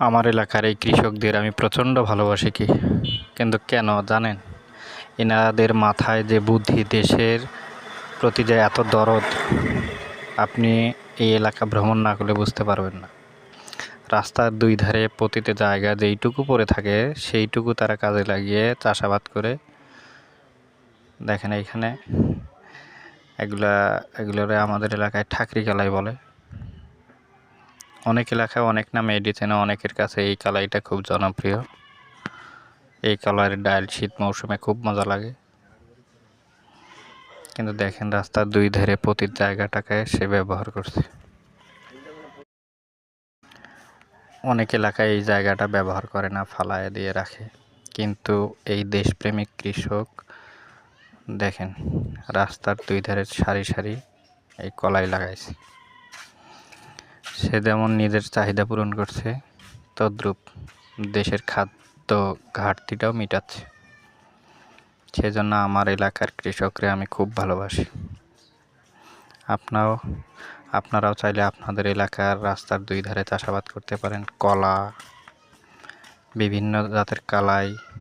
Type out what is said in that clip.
আমার এলাকার এই কৃষকদের আমি প্রচণ্ড ভালোবাসি কিন্তু কেন জানেন? এনাদের মাথায় যে বুদ্ধি, দেশের প্রতি যে এত দরদ, আপনি এই এলাকা ভ্রমণ না করলে বুঝতে পারবেন না। রাস্তার দুই ধারে প্রতিটা জায়গা যেইটুকু পড়ে থাকে সেইটুকু তারা কাজে লাগিয়ে চাষাবাদ করে। দেখেন এইখানে এগুলোরে আমাদের এলাকায় ঠাকরি কালাই বলে। অনেক এলাকায় অনেক নামে এডিছেন, অনেকের কাছে এই কালাইটা খুব জনপ্রিয়। এই কালারের ডাল শীত মৌসুমে খুব মজা লাগে। কিন্তু দেখেন রাস্তার দুই ধারে প্রতি জায়গাটাকে সে ব্যবহার করছে। অনেক এলাকায় এই জায়গাটা ব্যবহার করে না, ফালায় দিয়ে রাখে। কিন্তু এই দেশপ্রেমিক কৃষক দেখেন রাস্তার দুই ধারে সারি সারি এই কলাই লাগাইছে। সে যেমন নিজের চাহিদা পূরণ করছে, তদ্রূপ দেশের খাদ্য ঘাটতিটাও মেটাচ্ছে। সেজন্য আমার এলাকার কৃষকরে আমি খুব ভালোবাসি। আপনারাও চাইলে আপনাদের এলাকার রাস্তার দুই ধারে চাষাবাদ করতে পারেন। কলা, বিভিন্ন জাতের কালাই,